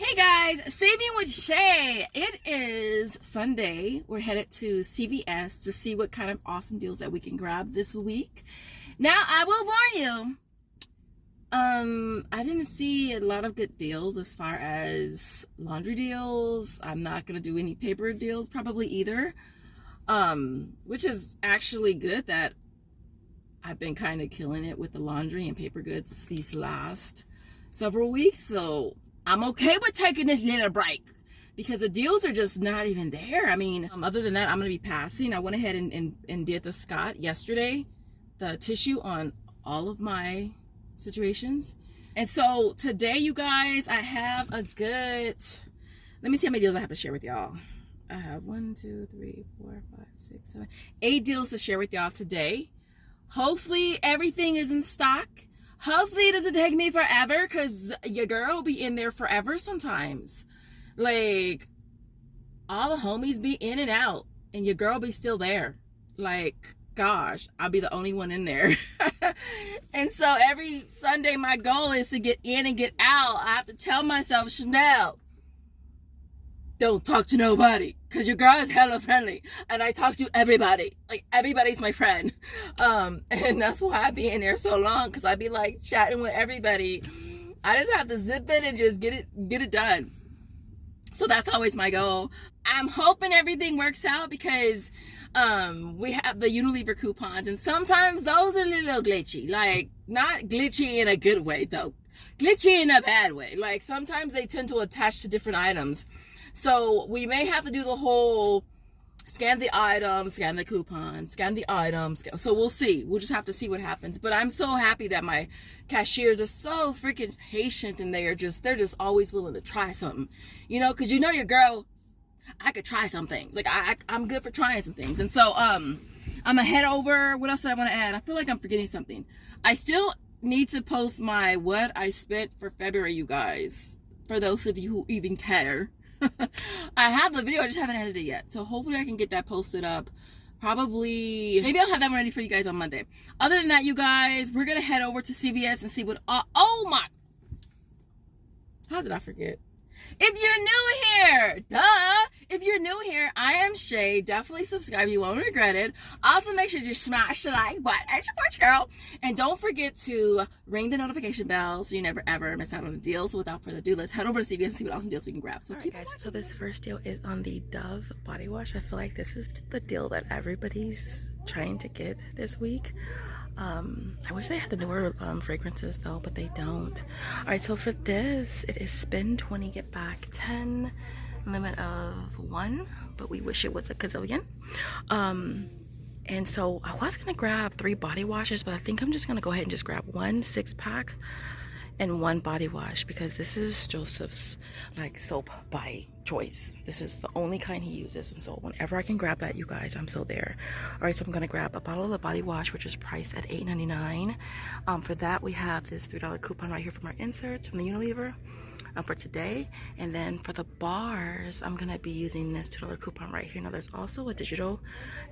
Hey guys, Saving with Shay. It is Sunday. We're headed to CVS to see what kind of awesome deals that we can grab this week. Now, I will warn you, I didn't see a lot of good deals as far as laundry deals. I'm not going to do any paper deals probably either, which is actually good that I've been kind of killing it with the laundry and paper goods these last several weeks, so I'm okay with taking this little break because the deals are just not even there. I mean, other than that, I'm going to be passing. I went ahead and did the Scott yesterday, the tissue on all of my situations. And so today, you guys, I have a good, let me see how many deals I have to share with y'all. I have 1, 2, 3, 4, 5, 6, 7, 8 deals to share with y'all today. Hopefully everything is in stock. Hopefully it doesn't take me forever, because your girl be in there forever sometimes. Like, all the homies be in and out, and your girl be still there. Like, gosh, I'll be the only one in there. And so every Sunday, my goal is to get in and get out. I have to tell myself, Chanel, don't talk to nobody, because your girl is hella friendly and I talk to everybody. Like, everybody's my friend. And that's why I be in there so long, because I be like chatting with everybody. I just have to zip it and just get it done. So that's always my goal. I'm hoping everything works out, because we have the Unilever coupons, and sometimes those are a little glitchy. Like, not glitchy in a good way though, glitchy in a bad way. Like, sometimes they tend to attach to different items. So we may have to do the whole scan the item, scan the coupon, scan the item. So we'll see. We'll just have to see what happens. But I'm so happy that my cashiers are so freaking patient, and they're just always willing to try something. You know, because you know your girl, I could try some things. Like, I'm good for trying some things. And so I'm going to head over. What else did I want to add? I feel like I'm forgetting something. I still need to post my what I spent for February, you guys. For those of you who even care. I have the video, I just haven't edited it yet. So hopefully I can get that posted up. Probably, maybe I'll have that ready for you guys on Monday. Other than that, you guys, we're going to head over to CVS and see what, oh my, how did I forget? If you're new here, if you're new here, I am Shay. Definitely subscribe, you won't regret it. Also, make sure you smash the like button and support your girl. And don't forget to ring the notification bell so you never ever miss out on a deal. So without further ado, let's head over to CVS and see what awesome deals we can grab. So Alright guys, so this first deal is on the Dove body wash. I feel like this is the deal that everybody's trying to get this week. I wish they had the newer fragrances though, but they don't. Alright, so for this, it is spend 20, get back 10, limit of 1, but we wish it was a gazillion. And so I was gonna grab 3 body washes, but I think I'm just gonna go ahead and just grab 1 6-pack and 1 body wash, because this is Joseph's like soap by choice. This is the only kind he uses, and so whenever I can grab that, you guys, I'm so there. All right, so I'm gonna grab a bottle of the body wash, which is priced at $8.99. For that, we have this $3 coupon right here from our inserts from the Unilever for today. And then for the bars, I'm gonna be using this $2 coupon right here. Now there's also a digital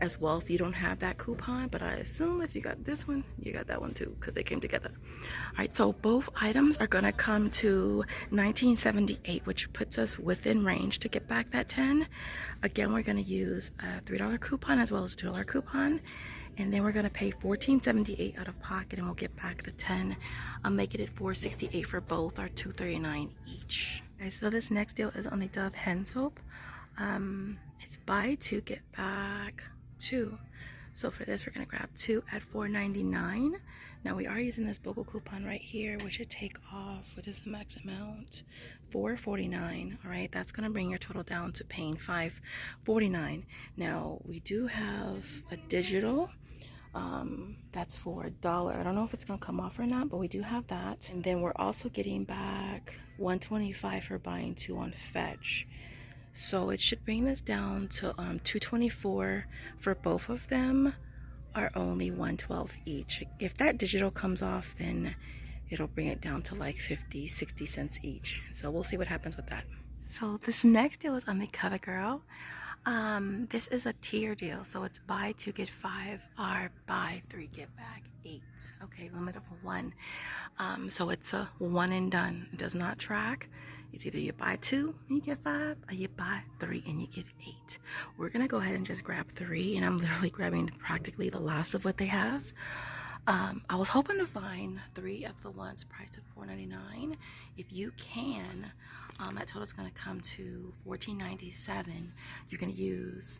as well if you don't have that coupon, but I assume if you got this one, you got that one too, because they came together. All right, so both items are gonna come to $19.78, which puts us within range to get back that 10. Again, we're gonna use a $3 coupon as well as a $2 coupon. And then we're gonna pay $14.78 out of pocket, and we'll get back the 10. I'll make it at $4.68 for both, or $2.39 each. Okay, so this next deal is on the Dove hand soap. It's buy 2 get back 2. So for this, we're gonna grab 2 at $4.99. Now we are using this BOGO coupon right here, which should take off, what is the max amount? $4.49. All right, that's gonna bring your total down to paying $5.49. Now we do have a digital. That's for $1. I don't know if it's gonna come off or not, but we do have that. And then we're also getting back $1.25 for buying 2 on Fetch. So it should bring this down to $2.24 for both of them, are only $1.12 each. If that digital comes off, then it'll bring it down to like 50-60 cents each. So we'll see what happens with that. So this next deal is on the CoverGirl. This is a tier deal, so it's buy 2 get 5 or buy 3 get back 8. Okay, limit of 1. So it's a one and done. It does not track. It's either you buy 2 and you get 5, or you buy 3 and you get 8. We're gonna go ahead and just grab 3, and I'm literally grabbing practically the last of what they have. I was hoping to find 3 of the ones priced at $4.99. If you can, that total is going to come to $14.97. You're going to use,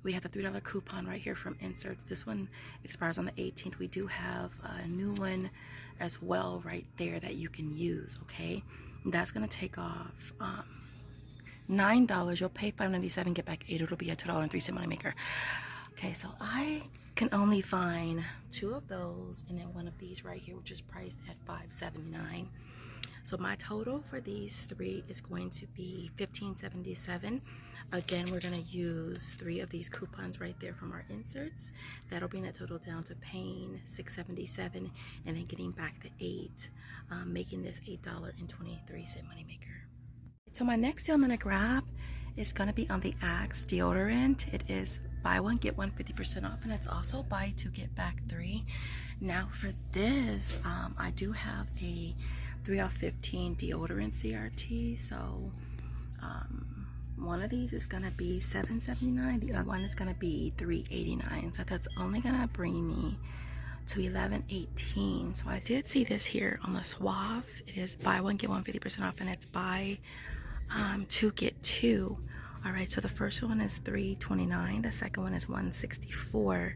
we have the $3 coupon right here from Inserts. This one expires on the 18th. We do have a new one as well right there that you can use, okay? That's going to take off $9. You'll pay $5.97, get back 8. It'll be a $2.03 moneymaker. Okay, so I can only find 2 of those and then one of these right here, which is priced at $5.79. So my total for these 3 is going to be $15.77. Again, we're going to use 3 of these coupons right there from our Inserts. That'll bring that total down to paying $6.77 and then getting back the 8, making this $8.23 moneymaker. So my next deal I'm going to grab is going to be on the Axe deodorant. It is buy 1 get 1 50% off, and it's also buy 2 get back 3. Now for this, I do have a 3 off 15 deodorant CRT. So one of these is going to be $7.79. The other one is going to be $3.89. So that's only going to bring me to $11.18. So I did see this here on the Suave. It is buy 1 get 1 50% off, and it's buy 2 get 2. All right, so the first one is $3.29. The second one is $1.64.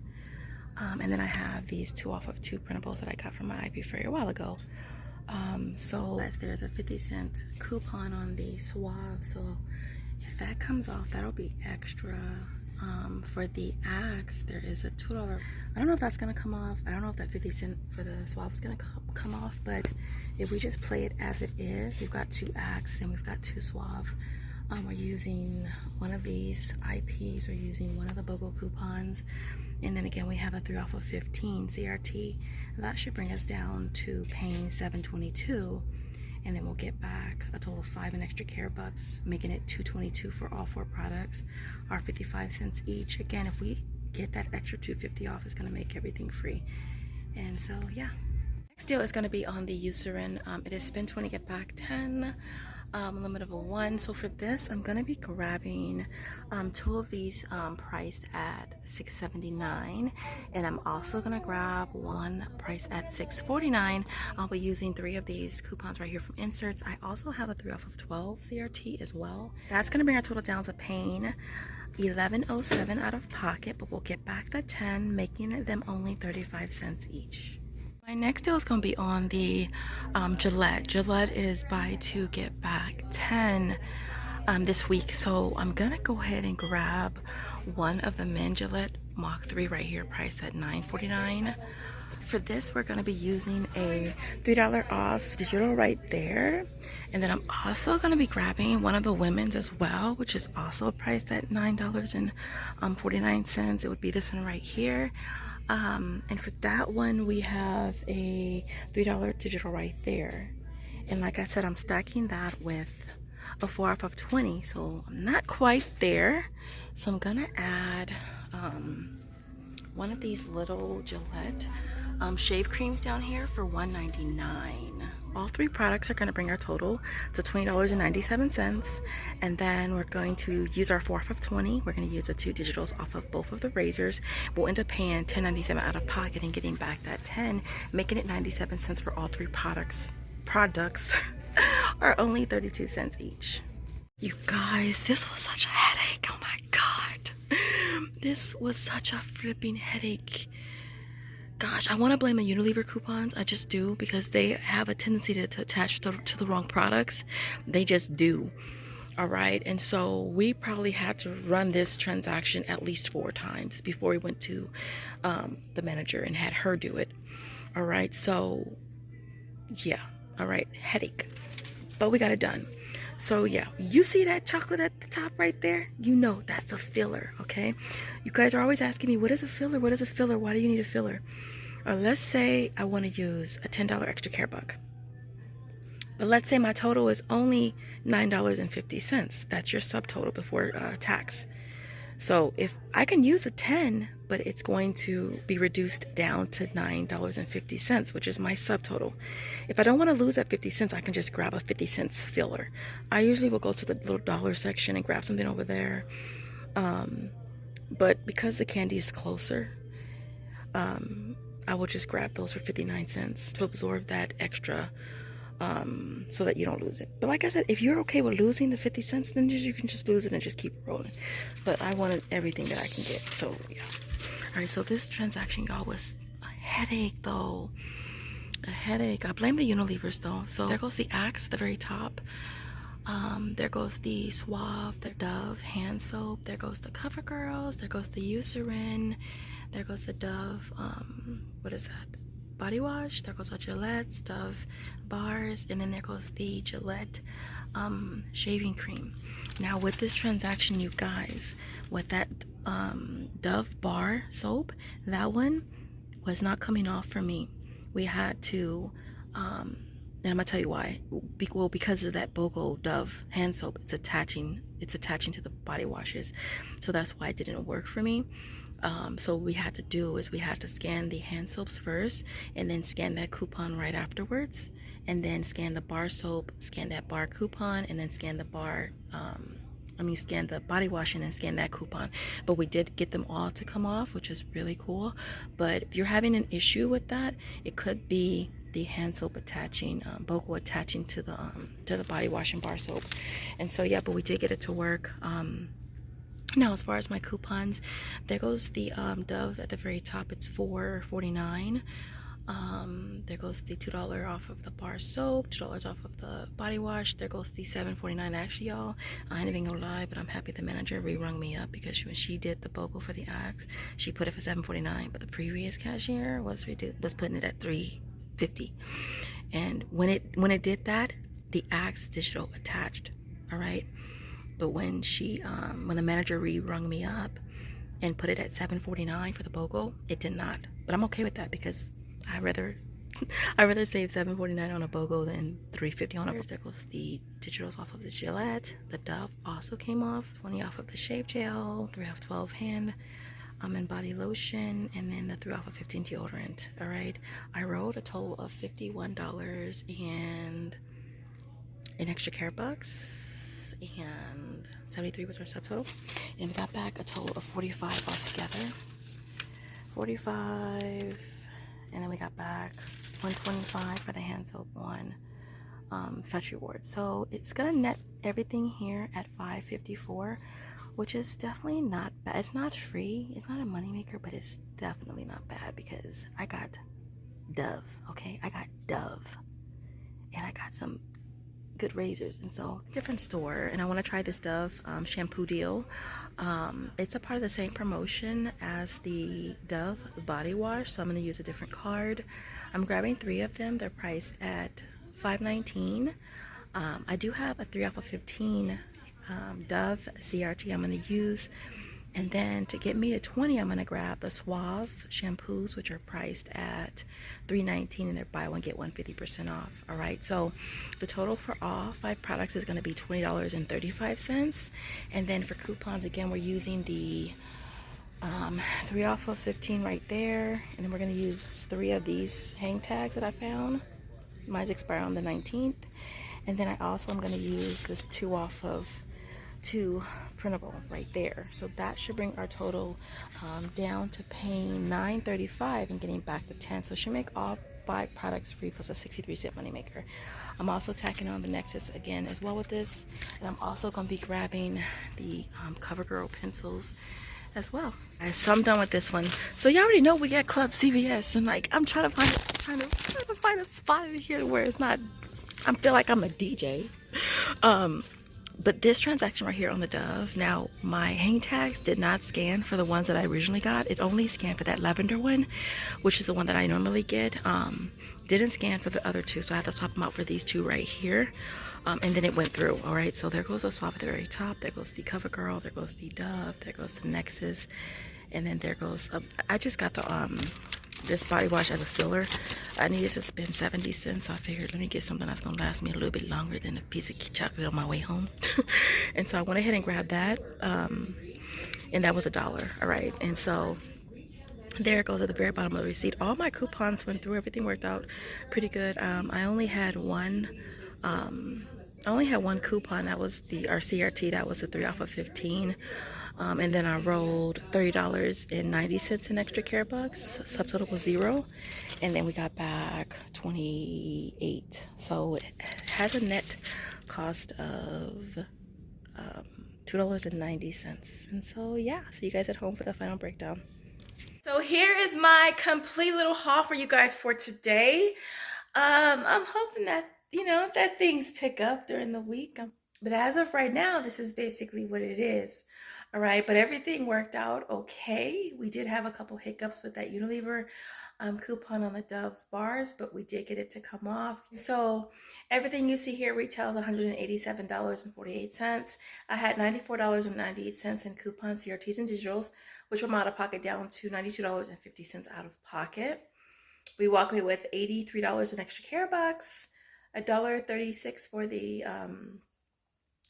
And then I have these 2 off of 2 printables that I got from my Ip Fairies a while ago. So there's a 50-cent coupon on the Suave. So if that comes off, that'll be extra. For the Axe, there is a $2. I don't know if that's gonna come off. I don't know if that 50 cent for the Suave is gonna come off, but if we just play it as it is, we've got 2 Axe and we've got 2 Suave. We're using one of these IPs, we're using one of the BOGO coupons, and then again we have a 3 off of 15 CRT. That should bring us down to paying $7.22, and then we'll get back a total of 5 in extra care bucks, making it $2.22 for all 4 products, or 55 cents each. Again, if we get that extra $2.50 off, it's going to make everything free. And so yeah, next deal is going to be on the Eucerin. It is spend 20 get back 10, limit of a 1. So for this, I'm going to be grabbing 2 of these priced at $6.79, and I'm also going to grab one priced at $6.49. I'll be using 3 of these coupons right here from Inserts. I also have a 3 off of 12 CRT as well. That's going to bring our total down to paying $11.07 out of pocket, but we'll get back the 10, making them only 35 cents each. My next deal is going to be on the Gillette. Gillette is buy 2 get back 10 this week. So I'm going to go ahead and grab one of the Men Gillette Mach 3 right here, priced at $9.49. For this, we're going to be using a $3 off digital right there. And then I'm also going to be grabbing one of the women's as well, which is also priced at $9.49. It would be this one right here. And for that one, we have a $3 digital right there. And like I said, I'm stacking that with a 4 off of 20, so I'm not quite there. So I'm gonna add one of these little Gillette shave creams down here for $1.99. All 3 products are going to bring our total to $20.97, and then we're going to use our 4 off of 20. We're going to use the 2 digitals off of both of the razors. We'll end up paying $10.97 out of pocket and getting back that 10, making it 97 cents for all 3 products. Products are only 32 cents each. You guys, this was such a headache. Oh my god, this was such a flipping headache. Gosh, I want to blame the Unilever coupons. I just do, because they have a tendency to attach to the wrong products. They just do. All right. And so we probably had to run this transaction at least 4 times before we went to the manager and had her do it. All right. So yeah. All right. Headache. But we got it done. So yeah, you see that chocolate at the top right there? You know that's a filler, okay? You guys are always asking me, what is a filler? What is a filler? Why do you need a filler? Or let's say I want to use a $10 extra care buck. But let's say my total is only $9.50. That's your subtotal before tax. So if I can use a 10, but but it's going to be reduced down to $9.50, which is my subtotal. If I don't want to lose that 50 cents, I can just grab a 50 cents filler. I usually will go to the little dollar section and grab something over there. But because the candy is closer, I will just grab those for 59 cents to absorb that extra, so that you don't lose it. But like I said, if you're okay with losing the 50 cents, then you can just lose it and just keep rolling. But I wanted everything that I can get, so yeah. All right, so this transaction, y'all, was a headache though. A headache. I blame the Unilevers though. So there goes the Axe at the very top. There goes the Suave, the Dove hand soap. There goes the CoverGirls. There goes the Eucerin. There goes the Dove, what is that? Body wash. There goes the Gillette's Dove bars. And then there goes the Gillette shaving cream. Now with this transaction, you guys, with that Dove bar soap, that one was not coming off for me. We had to, and I'm gonna tell you why. Well, because of that BOGO Dove hand soap, it's attaching to the body washes, so that's why it didn't work for me. So what we had to do is we had to scan the hand soaps first, and then scan that coupon right afterwards, and then scan the bar soap, scan that bar coupon, and then scan the bar. Scan the body wash and then scan that coupon. But we did get them all to come off, which is really cool. But if you're having an issue with that, it could be the hand soap attaching, BOGO attaching to the body wash and bar soap. And so yeah, but we did get it to work. Now as far as my coupons, there goes the Dove at the very top. It's $4.49. There goes the $2 off of the bar soap, $2 off of the body wash. There goes the $7.49. Actually, y'all, I ain't even gonna lie, but I'm happy the manager re-rung me up, because when she did the BOGO for the Axe, she put it for $7.49, but the previous cashier was putting it at $3.50. And when it did that, the Axe digital attached. All right, but when the manager re-rung me up and put it at $7.49 for the BOGO, it did not. But I'm okay with that, because I rather save $7.49 on a BOGO than $3.50 on a BOGO. There goes the digitals off of the Gillette. The Dove also came off. 20 off of the shave gel, 3 off 12 hand and body lotion, and then the 3 off of 15 deodorant. All right, I rolled a total of $51 and an extra care bucks, and 73 was our subtotal, and we got back a total of 45 altogether. 45. And then we got back $125 for the hand soap one, fetch reward. So it's gonna net everything here at $5.54, which is definitely not bad. It's not free, it's not a moneymaker, but it's definitely not bad, because I got Dove, okay? I got Dove, and I got some good razors. And so different store, and I want to try this Dove shampoo deal. It's a part of the same promotion as the Dove body wash, so I'm going to use a different card. I'm grabbing 3 of them. They're priced at $5.19. I do have a 3 off of 15 Dove CRT I'm going to use. And then to get me to 20, I'm going to grab the Suave shampoos, which are priced at $3.19, and they're buy one, get one 50% off. All right, so the total for all 5 products is going to be $20.35. And then for coupons, again, we're using the 3 off of 15 right there. And then we're going to use 3 of these hang tags that I found. Mine's expire on the 19th. And then I also am going to use this 2 off of 2 printable right there. So that should bring our total down to paying $9.35 and getting back the 10. So it should make all 5 products free plus a 63-cent moneymaker. I'm also tacking on the Nexus again as well with this, and I'm also going to be grabbing the CoverGirl pencils as well. Alright, so I'm done with this one. So you already know we got Club CVS, and like I'm trying to find a spot in here where it's not. I feel like I'm a DJ. But this transaction right here on the Dove, now my hang tags did not scan for the ones that I originally got. It only scanned for that lavender one, which is the one that I normally get. Didn't scan for the other 2, so I have to swap them out for these 2 right here. And then it went through. All right, so there goes the swap at the very top. There goes the CoverGirl. There goes the Dove. There goes the Nexus. And then there goes, I just got the this body wash as a filler. I needed to spend 70 cents, so I figured let me get something that's gonna last me a little bit longer than a piece of chocolate on my way home. And so I went ahead and grabbed that, and that was $1. All right, and so There it goes at the very bottom of the receipt. All my coupons went through. Everything worked out pretty good. I only had one. I only had one coupon. That was our CRT. That was a 3 off of 15. And then I rolled $30.90 in extra care bucks. Subtotal was 0. And then we got back 28. So it has a net cost of $2.90. And so yeah, see you guys at home for the final breakdown. So here is my complete little haul for you guys for today. I'm hoping that, you know, that things pick up during the week. But as of right now, this is basically what it is. All right, but everything worked out okay. We did have a couple hiccups with that Unilever coupon on the Dove bars, but we did get it to come off. So everything you see here retails $187.48. I had $94.98 in coupons, CRTs, and digitals, which from out of pocket down to $92.50 out of pocket. We walk away with $83 in extra care bucks, $1.36 for the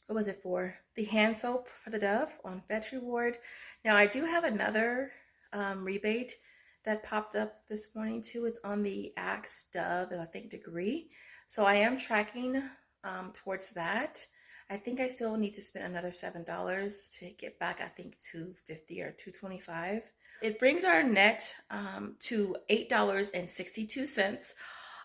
what was it for? The hand soap for the Dove on Fetch Reward. Now I do have another rebate that popped up this morning too. It's on the Axe, Dove, and I think Degree. So I am tracking towards that. I think I still need to spend another $7 to get back, I think, $2.50 or $2.25. It brings our net to $8.62,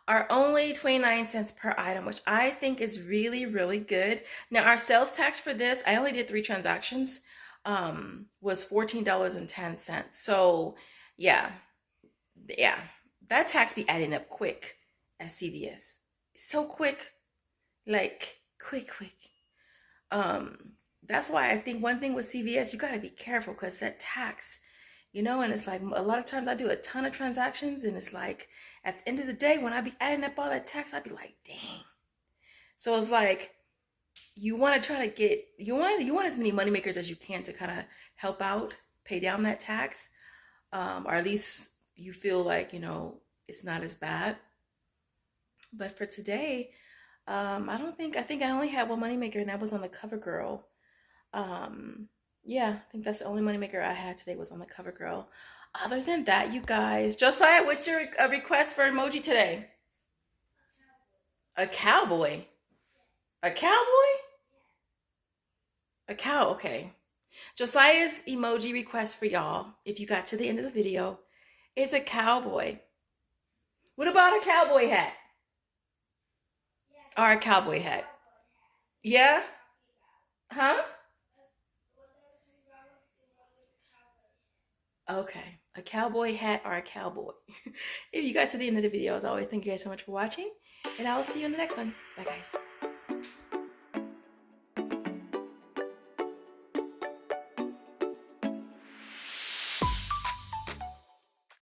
are only 29 cents per item, which I think is really, really good. Now, our sales tax for this, I only did 3 transactions, was $14.10. So, yeah, that tax be adding up quick at CVS. So quick, like quick. That's why I think one thing with CVS, you got to be careful because that tax, you know, and it's like a lot of times I do a ton of transactions and it's like at the end of the day, when I be adding up all that tax, I'd be like, dang. So it's like, you want to try to get, you want as many money makers as you can to kind of help out, pay down that tax. Or at least you feel like, you know, it's not as bad. But for today, I think I only had one moneymaker, and that was on the CoverGirl. Yeah, I think that's the only moneymaker I had today was on the CoverGirl. Other than that, you guys, Josiah, what's your request for emoji today? A cowboy. A cowboy? A cow, okay. Josiah's emoji request for y'all, if you got to the end of the video, is a cowboy. What about a cowboy hat? Or a cowboy hat? Yeah? Huh? Okay, a cowboy hat or a cowboy. If you got to the end of the video, as always, thank you guys so much for watching, and I will see you in the next one. Bye, guys.